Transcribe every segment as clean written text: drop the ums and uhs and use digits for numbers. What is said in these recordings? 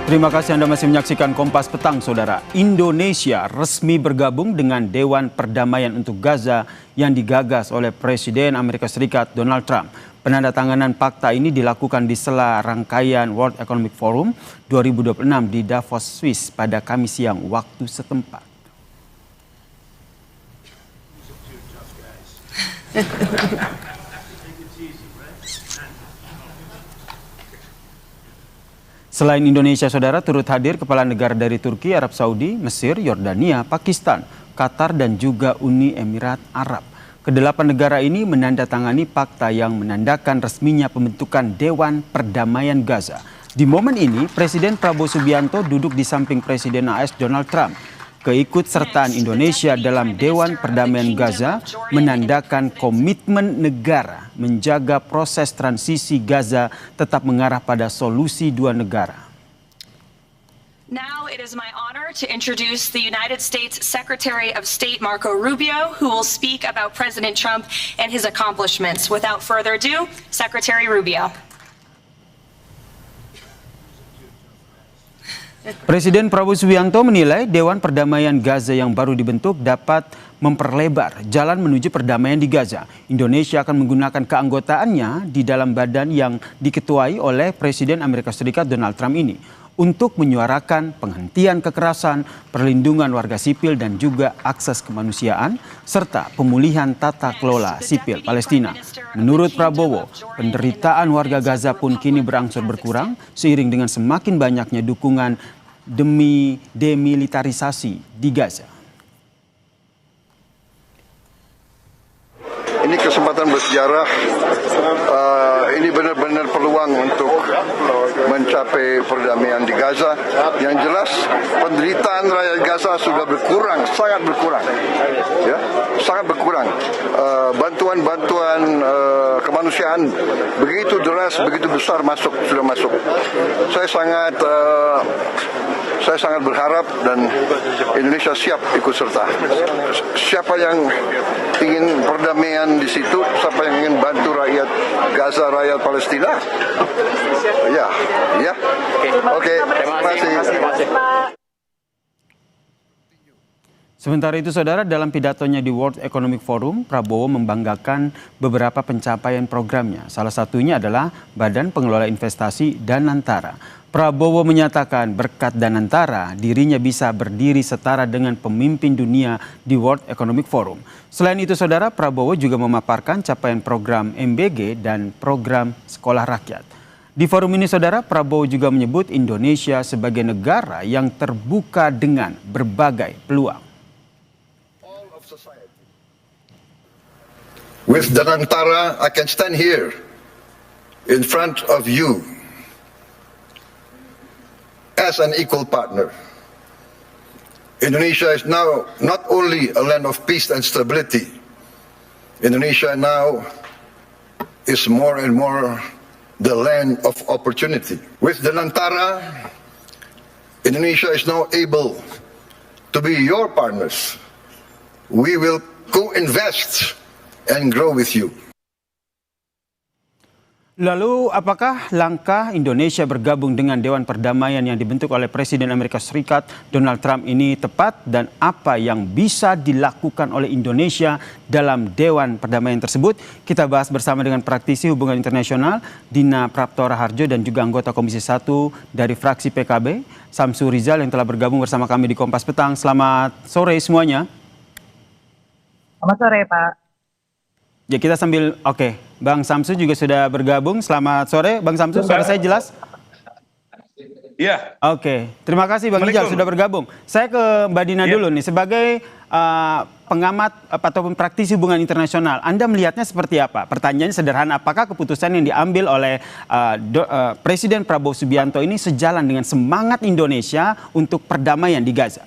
Terima kasih Anda masih menyaksikan Kompas Petang, Saudara. Indonesia resmi bergabung dengan Dewan Perdamaian untuk Gaza yang digagas oleh Presiden Amerika Serikat Donald Trump. Penandatanganan fakta ini dilakukan di sela rangkaian World Economic Forum 2026 di Davos, Swiss pada Kamis siang waktu setempat. Selain Indonesia, Saudara, turut hadir kepala negara dari Turki, Arab Saudi, Mesir, Yordania, Pakistan, Qatar, dan juga Uni Emirat Arab. Kedelapan negara ini menandatangani fakta yang menandakan resminya pembentukan Dewan Perdamaian Gaza. Di momen ini, Presiden Prabowo Subianto duduk di samping Presiden AS Donald Trump. Keikutsertaan Indonesia dalam Dewan Perdamaian Gaza menandakan komitmen negara menjaga proses transisi Gaza tetap mengarah pada solusi dua negara. Now it is my honor to introduce the United States Secretary of State Marco Rubio, who will speak about President Trump and his accomplishments. Without further ado, Secretary Rubio. Presiden Prabowo Subianto menilai Dewan Perdamaian Gaza yang baru dibentuk dapat memperlebar jalan menuju perdamaian di Gaza. Indonesia akan menggunakan keanggotaannya di dalam badan yang diketuai oleh Presiden Amerika Serikat Donald Trump ini untuk menyuarakan penghentian kekerasan, perlindungan warga sipil dan juga akses kemanusiaan, serta pemulihan tata kelola sipil Palestina. Menurut Prabowo, penderitaan warga Gaza pun kini berangsur berkurang seiring dengan semakin banyaknya dukungan demi demilitarisasi di Gaza. Ini kesempatan bersejarah, ini benar-benar peluang untuk mencapai perdamaian di Gaza. Yang jelas penderitaan rakyat Gaza sudah berkurang, sangat berkurang, ya, sangat berkurang. Bantuan-bantuan kemanusiaan begitu deras, begitu besar sudah masuk. Saya sangat berharap dan Indonesia siap ikut serta. Siapa yang ingin perdamaian di situ, siapa yang ingin bantu rakyat Gaza, rakyat Palestina, ya. Oke. Terima kasih. Sementara itu, Saudara, dalam pidatonya di World Economic Forum, Prabowo membanggakan beberapa pencapaian programnya. Salah satunya adalah Badan Pengelola Investasi Danantara. Prabowo menyatakan berkat Danantara, dirinya bisa berdiri setara dengan pemimpin dunia di World Economic Forum. Selain itu, Saudara, Prabowo juga memaparkan capaian program MBG dan program Sekolah Rakyat. Di forum ini, Saudara, Prabowo juga menyebut Indonesia sebagai negara yang terbuka dengan berbagai peluang. With Danantara, I can stand here in front of you as an equal partner. Indonesia is now not only a land of peace and stability. Indonesia now is more and more the land of opportunity. With Danantara, Indonesia is now able to be your partners. We will co-invest and grow with you. Lalu, apakah langkah Indonesia bergabung dengan Dewan Perdamaian yang dibentuk oleh Presiden Amerika Serikat Donald Trump ini tepat, dan apa yang bisa dilakukan oleh Indonesia dalam Dewan Perdamaian tersebut? Kita bahas bersama dengan praktisi hubungan internasional Dina Praptora Harjo dan juga anggota Komisi 1 dari fraksi PKB, Samsu Rizal, yang telah bergabung bersama kami di Kompas Petang. Selamat sore semuanya. Selamat sore, Pak. Ya, kita sambil, oke. Bang Samsu juga sudah bergabung. Selamat sore, Bang Samsu. Suara saya jelas? Iya. Oke, terima kasih Bang Rijal sudah bergabung. Saya ke Mbak Dina dulu nih, sebagai pengamat ataupun praktisi hubungan internasional, Anda melihatnya seperti apa? Pertanyaannya sederhana, apakah keputusan yang diambil oleh Presiden Prabowo Subianto ini sejalan dengan semangat Indonesia untuk perdamaian di Gaza?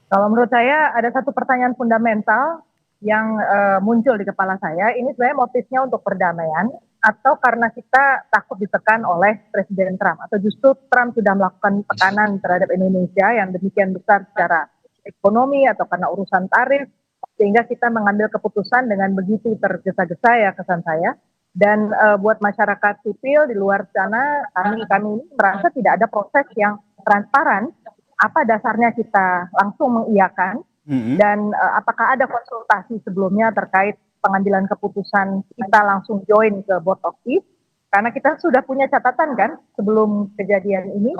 Kalau menurut saya ada satu pertanyaan fundamental yang muncul di kepala saya. Ini sebenarnya motifnya untuk perdamaian atau karena kita takut ditekan oleh Presiden Trump, atau justru Trump sudah melakukan tekanan terhadap Indonesia yang demikian besar secara ekonomi atau karena urusan tarif, sehingga kita mengambil keputusan dengan begitu tergesa-gesa, ya kesan saya. Dan buat masyarakat sipil di luar sana, kami ini merasa tidak ada proses yang transparan. Apa dasarnya kita langsung mengiyakan dan apakah ada konsultasi sebelumnya terkait pengambilan keputusan kita langsung join ke Board of Peace? Karena kita sudah punya catatan kan sebelum kejadian ini,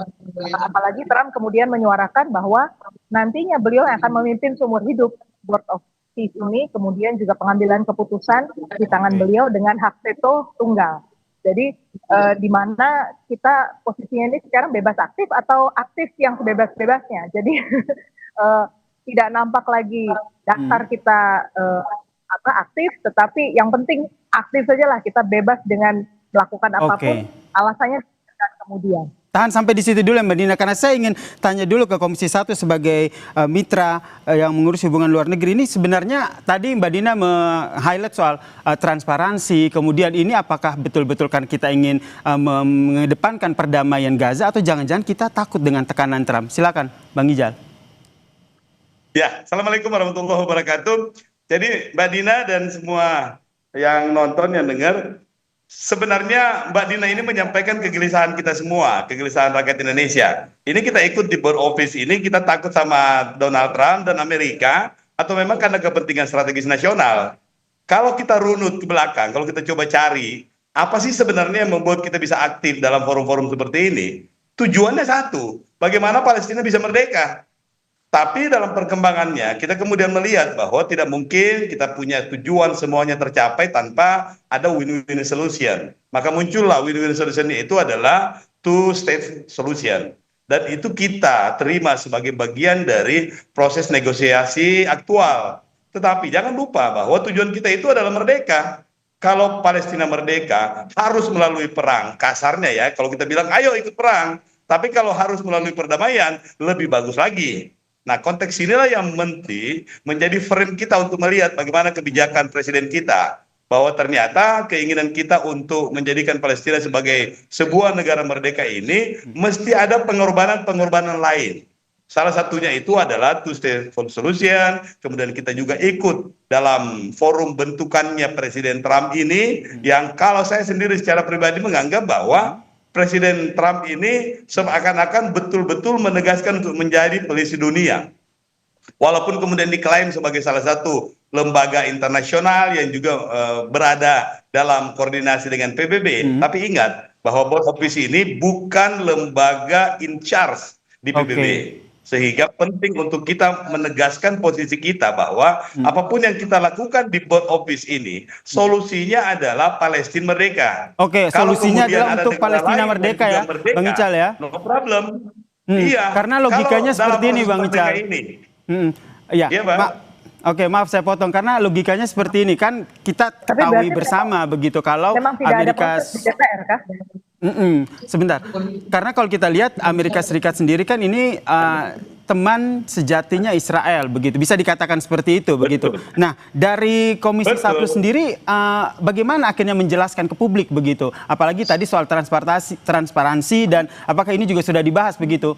apalagi Trump kemudian menyuarakan bahwa nantinya beliau yang akan memimpin seumur hidup Board of Peace ini, kemudian juga pengambilan keputusan di tangan beliau dengan hak veto tunggal. Jadi di mana kita posisinya ini sekarang bebas aktif atau aktif yang sebebas-bebasnya. Jadi tidak nampak lagi daftar kita aktif, tetapi yang penting aktif saja lah, kita bebas dengan melakukan apapun, alasannya dan kemudian. Tahan sampai di situ dulu Mbak Dina, karena saya ingin tanya dulu ke Komisi 1 sebagai mitra yang mengurus hubungan luar negeri. Ini sebenarnya tadi Mbak Dina meng-highlight soal transparansi, kemudian ini apakah betul-betul kan kita ingin mengedepankan perdamaian Gaza atau jangan-jangan kita takut dengan tekanan Trump? Silakan Bang Ijal. Ya, Assalamualaikum warahmatullahi wabarakatuh. Jadi Mbak Dina dan semua yang nonton, yang dengar, sebenarnya Mbak Dina ini menyampaikan kegelisahan kita semua, kegelisahan rakyat Indonesia. Ini kita ikut di board office ini, kita takut sama Donald Trump dan Amerika, atau memang karena kepentingan strategis nasional. Kalau kita runut ke belakang, kalau kita coba cari, apa sih sebenarnya yang membuat kita bisa aktif dalam forum-forum seperti ini? Tujuannya satu, bagaimana Palestina bisa merdeka. Tapi dalam perkembangannya kita kemudian melihat bahwa tidak mungkin kita punya tujuan semuanya tercapai tanpa ada win-win solution. Maka muncullah win-win solution itu adalah two-state solution. Dan itu kita terima sebagai bagian dari proses negosiasi aktual. Tetapi jangan lupa bahwa tujuan kita itu adalah merdeka. Kalau Palestina merdeka harus melalui perang, kasarnya ya, kalau kita bilang ayo ikut perang. Tapi kalau harus melalui perdamaian, lebih bagus lagi. Nah, konteks inilah yang menjadi frame kita untuk melihat bagaimana kebijakan presiden kita. Bahwa ternyata keinginan kita untuk menjadikan Palestina sebagai sebuah negara merdeka ini mesti ada pengorbanan-pengorbanan lain. Salah satunya itu adalah two-state solution, kemudian kita juga ikut dalam forum bentukannya Presiden Trump ini, yang kalau saya sendiri secara pribadi menganggap bahwa Presiden Trump ini seakan-akan betul-betul menegaskan untuk menjadi polisi dunia. Walaupun kemudian diklaim sebagai salah satu lembaga internasional yang juga berada dalam koordinasi dengan PBB. Tapi ingat bahwa Board of Peace ini bukan lembaga in charge di PBB. Sehingga penting untuk kita menegaskan posisi kita bahwa apapun yang kita lakukan di Board of Peace ini, solusinya adalah Palestina merdeka. Solusinya adalah untuk Palestina merdeka ya, Bang Ical ya? No problem. Iya. Karena logikanya seperti ini, Bang Ical. Iya, maaf saya potong, karena logikanya seperti ini kan, kita ketahui bersama begitu kalau Amerika sebentar, karena kalau kita lihat Amerika Serikat sendiri kan ini teman sejatinya Israel begitu, bisa dikatakan seperti itu begitu. Nah, dari Komisi 1 sendiri bagaimana akhirnya menjelaskan ke publik begitu, apalagi tadi soal transparansi dan apakah ini juga sudah dibahas begitu?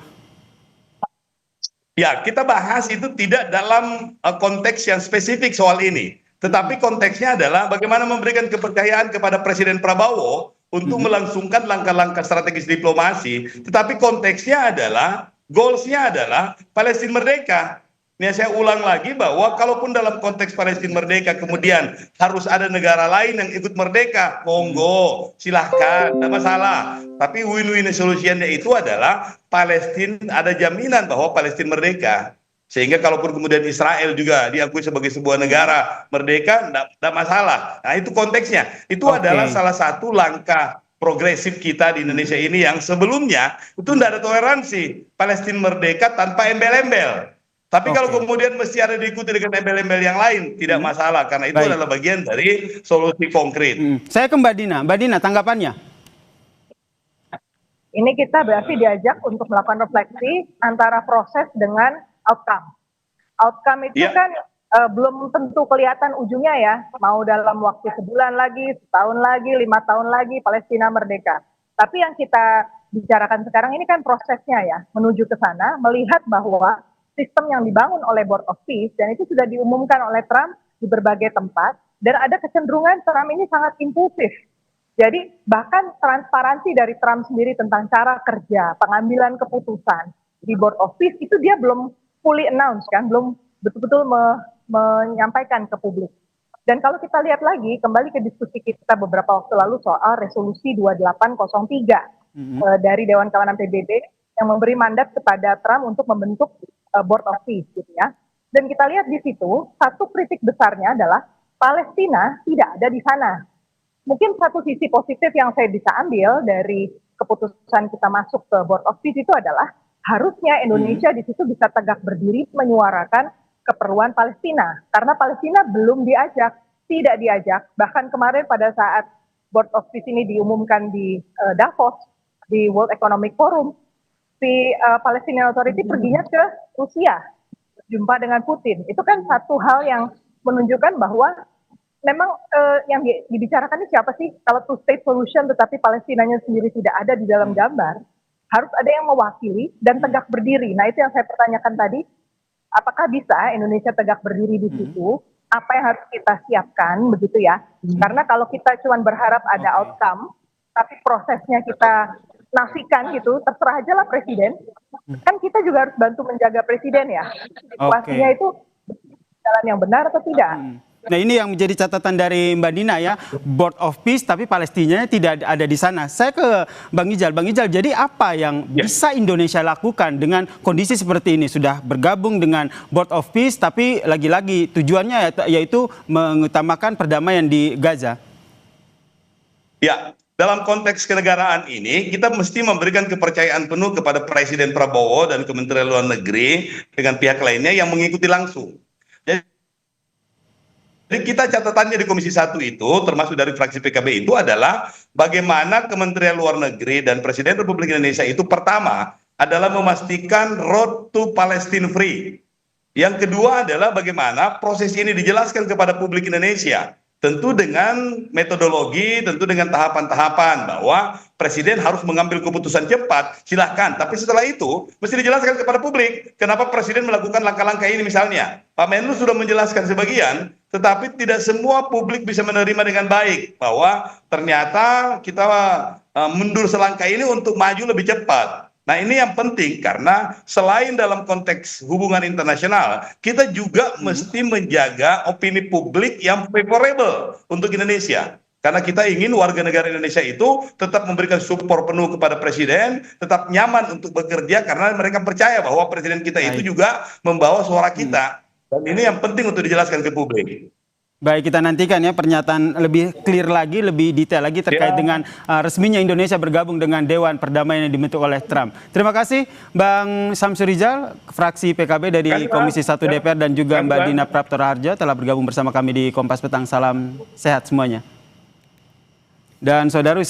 Ya, kita bahas itu tidak dalam konteks yang spesifik soal ini. Tetapi konteksnya adalah bagaimana memberikan kepercayaan kepada Presiden Prabowo untuk melangsungkan langkah-langkah strategis diplomasi. Tetapi konteksnya adalah, goalsnya adalah Palestina merdeka. Ini saya ulang lagi bahwa kalaupun dalam konteks Palestina merdeka kemudian harus ada negara lain yang ikut merdeka, monggo, silahkan, tidak masalah. Tapi win-win solutionnya itu adalah Palestina ada jaminan bahwa Palestina merdeka. Sehingga kalaupun kemudian Israel juga diakui sebagai sebuah negara merdeka, tidak masalah. Nah itu konteksnya. Itu adalah salah satu langkah progresif kita di Indonesia ini yang sebelumnya itu tidak ada toleransi. Palestina merdeka tanpa embel-embel. Tapi kalau kemudian mesti ada diikuti dengan embel-embel yang lain, tidak masalah. Karena itu adalah bagian dari solusi konkret. Saya ke Mbak Dina. Mbak Dina, tanggapannya? Ini kita berarti diajak untuk melakukan refleksi antara proses dengan outcome. Outcome itu kan belum tentu kelihatan ujungnya ya. Mau dalam waktu sebulan lagi, setahun lagi, 5 tahun lagi, Palestina merdeka. Tapi yang kita bicarakan sekarang ini kan prosesnya ya, menuju ke sana, melihat bahwa sistem yang dibangun oleh Board of Peace, dan itu sudah diumumkan oleh Trump di berbagai tempat, dan ada kecenderungan Trump ini sangat impulsif Jadi bahkan transparansi dari Trump sendiri tentang cara kerja, pengambilan keputusan di Board of Peace itu dia belum fully announce kan, belum betul-betul menyampaikan ke publik. Dan kalau kita lihat lagi, kembali ke diskusi kita beberapa waktu lalu soal resolusi 2803 dari Dewan Keamanan PBB yang memberi mandat kepada Trump untuk membentuk Board of Peace gitu ya. Dan kita lihat di situ, satu kritik besarnya adalah Palestina tidak ada di sana. Mungkin satu sisi positif yang saya bisa ambil dari keputusan kita masuk ke Board of Peace itu adalah harusnya Indonesia di situ bisa tegak berdiri menyuarakan keperluan Palestina. Karena Palestina belum diajak, tidak diajak. Bahkan kemarin pada saat Board of Peace ini diumumkan di Davos, di World Economic Forum, si Palestinian Authority perginya ke Rusia, jumpa dengan Putin. Itu kan satu hal yang menunjukkan bahwa memang yang dibicarakan ini siapa sih? Kalau two-state solution tetapi Palestinanya sendiri tidak ada di dalam gambar, harus ada yang mewakili dan tegak berdiri. Nah itu yang saya pertanyakan tadi, apakah bisa Indonesia tegak berdiri di situ? Apa yang harus kita siapkan begitu ya? Karena kalau kita cuma berharap ada outcome, tapi prosesnya kita nafikan gitu, terserah aja lah presiden. Kan kita juga harus bantu menjaga presiden ya. Situasinya itu jalan yang benar atau tidak? Nah ini yang menjadi catatan dari Mbak Dina ya, Board of Peace tapi Palestinanya tidak ada di sana. Saya ke Bang Ijal. Bang Ijal, jadi apa yang bisa Indonesia lakukan dengan kondisi seperti ini? Sudah bergabung dengan Board of Peace tapi lagi-lagi tujuannya yaitu mengutamakan perdamaian di Gaza. Ya, dalam konteks kenegaraan ini kita mesti memberikan kepercayaan penuh kepada Presiden Prabowo dan Kementerian Luar Negeri dengan pihak lainnya yang mengikuti langsung. Jadi kita catatannya di Komisi 1 itu, termasuk dari fraksi PKB itu adalah bagaimana Kementerian Luar Negeri dan Presiden Republik Indonesia itu pertama adalah memastikan road to Palestine free. Yang kedua adalah bagaimana proses ini dijelaskan kepada publik Indonesia. Tentu dengan metodologi, tentu dengan tahapan-tahapan bahwa presiden harus mengambil keputusan cepat, silahkan. Tapi setelah itu mesti dijelaskan kepada publik kenapa presiden melakukan langkah-langkah ini misalnya. Pak Menlu sudah menjelaskan sebagian, tetapi tidak semua publik bisa menerima dengan baik bahwa ternyata kita mundur selangkah ini untuk maju lebih cepat. Nah ini yang penting karena selain dalam konteks hubungan internasional, kita juga mesti menjaga opini publik yang favorable untuk Indonesia. Karena kita ingin warga negara Indonesia itu tetap memberikan support penuh kepada presiden, tetap nyaman untuk bekerja karena mereka percaya bahwa presiden kita itu juga membawa suara kita. Dan ini yang penting untuk dijelaskan ke publik. Baik, kita nantikan ya pernyataan lebih clear lagi, lebih detail lagi terkait dengan resminya Indonesia bergabung dengan Dewan Perdamaian yang dibentuk oleh Trump. Terima kasih Bang Samsur Rizal, fraksi PKB dari Komisi 1 DPR dan juga Mbak Dina Praptora Harja telah bergabung bersama kami di Kompas Petang. Salam sehat semuanya. Dan saudara